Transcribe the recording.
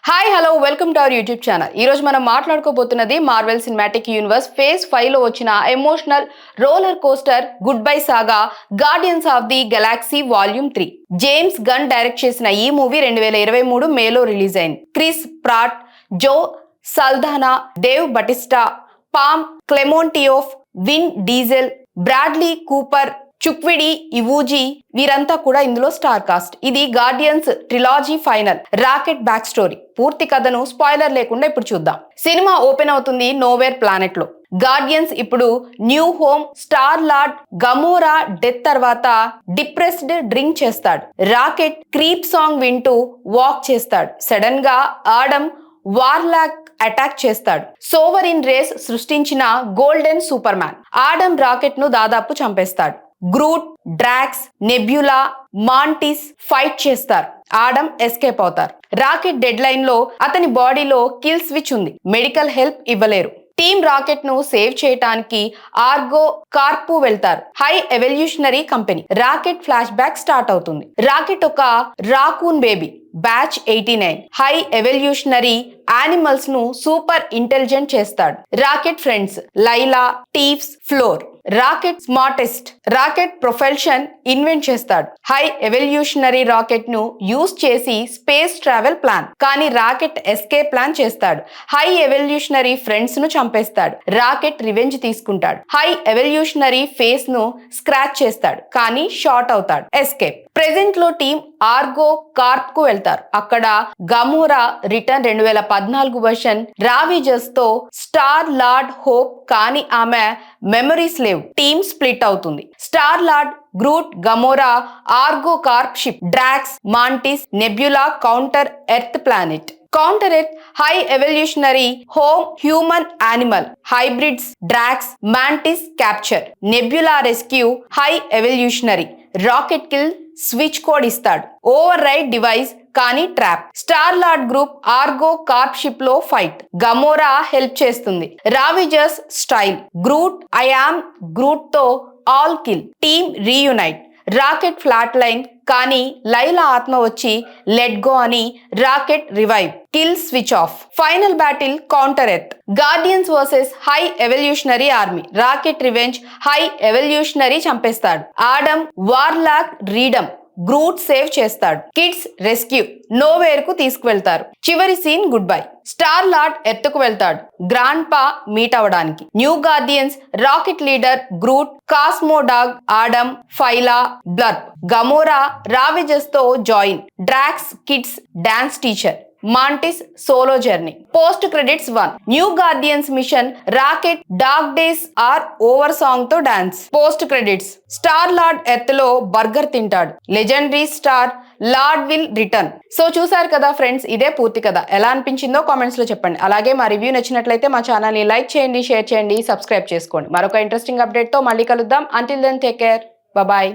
Hi hello welcome to our YouTube channel. ఈ రోజు మనం మాట్లాడుకోబోతున్నది మార్వెల్ సినిమాటిక్ యూనివర్స్ ఫేజ్ 5 లో వచ్చిన emotional roller coaster goodbye saga guardians of the galaxy volume 3. James Gunn direct చేసిన ఈ movie 2023 మేలో రిలీజ్ అయింది. Chris Pratt, Zoe Saldana, Dave Bautista, Pom Klementieff, Vin Diesel, Bradley Cooper, Chukwudi Iwuji వీరంతా కూడా ఇందులో star cast. ఇది guardians trilogy final rocket back story. పూర్తి కథను స్పాయిలర్ లేకుండా ఇప్పుడు చూద్దాం. సినిమా ఓపెన్ అవుతుంది నోవేర్ ప్లానెట్ లో. గార్డియన్స్ ఇప్పుడు new home Star Lord Gamora death తర్వాత డిప్రెస్డ్ డ్రింక్ చేస్తాడు. రాకెట్ క్రీప్ సాంగ్ వింటూ వాక్ చేస్తాడు. సడన్ గా ఆడమ్ వార్లాక్ అటాక్ చేస్తాడు. సోవరిన్ రేస్ సృష్టించిన golden super man Adam Rocket ను దాదాపు చంపేస్తాడు. Groot, Drax, Nebula, Mantis fight చేస్తారు. ఆడమ్ ఎస్కేప్ అవుతారు. రాకెట్ డెడ్ లైన్ లో అతని బాడీలో కిల్ స్విచ్ ఉంది. మెడికల్ హెల్ప్ ఇవ్వలేరు. టీమ్ రాకెట్ ను సేవ్ చేయడానికి ఆర్గో కార్పు వెళ్తారు. High Evolutionary company. Rocket flash back start అవుతుంది. రాకెట్ ఒక raccoon baby batch 89 High Evolutionary animals ను సూపర్ ఇంటెలిజెంట్ చేస్తాడు. Rocket friends Lylla, Teefs, Floor. Rocket smartest. Rocket propulsion invent చేస్తాడు. High Evolutionary Rocket ను use చేసి space travel plan, కానీ Rocket escape plan చేస్తాడు. High Evolutionary friends ను చంపేస్తాడు. Rocket revenge తీసుకుంటాడు. హై ఎవల్యూషనరీ ఫేస్ ను స్క్రాచ్ చేస్తాడు, కానీ షార్ట్ అవుతాడు. ఎస్కేప్. ప్రెజెంట్ లో టీమ్ ఆర్గో కార్ప్ కు వెళ్తారు. అక్కడ గమోరా రిటర్న్ 2014 వర్షన్ రావిజస్ తో స్టార్ లార్డ్ హోప్, కానీ ఆమె మెమరీస్ లేవు. టీమ్ స్ప్లిట్ అవుతుంది. Star Lord, Groot, Gamora, Orgo corp ship, Drax, Mantis, Nebula counter Earth planet. Counter Earth High Evolutionary home human animal hybrids, Drax, Mantis capture. Nebula rescue High Evolutionary. Rocket kill switch code ఇస్తాడు. Override device, కానీ trap. Star Lord group Orgo corp ship లో fight. Gamora help చేస్తుంది. Ravagers style. Groot I am Groot తో all kill. Team reunite. Rocket flat line, కానీ Lylla ఆత్మ వచ్చి let go అని Rocket revive. Kill switch off. Final battle counter Earth. Guardians versus High Evolutionary army. Rocket revenge. High Evolutionary చంపేస్తాడు. Adam Warlock redeem. Groot save చేస్తాడు. Kids rescue Knowhere కు తీసుకువెళ్తారు. చివరి scene good bye. Star Lord ఎత్తుకు వెళ్తాడు grandpa meet అవడానికి. New Guardians Rocket leader Groot, Cosmo dog, Adam, Phyla, Blurp. Gamora Ravagers తో join. Drax kids dance teacher. Mantis solo journey. Post credits 1. New Guardians mission Rocket dark days are over song తో dance. Post credits. Star Lord Earth లో burger తింటాడు. Legendary Star Lord will return. So చూసారు కదా friends, ఇదే పూర్తి కథ. ఎలా అనిపించిందో కామెంట్స్ లో చెప్పండి. అలాగే మా రివ్యూ నచ్చినట్లయితే మా ఛానల్ ని లైక్ చేయండి, షేర్ చేయండి, సబ్స్క్రైబ్ చేసుకోండి. మరొక ఇంట్రెస్టింగ్ అప్డేట్ తో మళ్ళీ కలుద్దాం. Until then take care. Bye.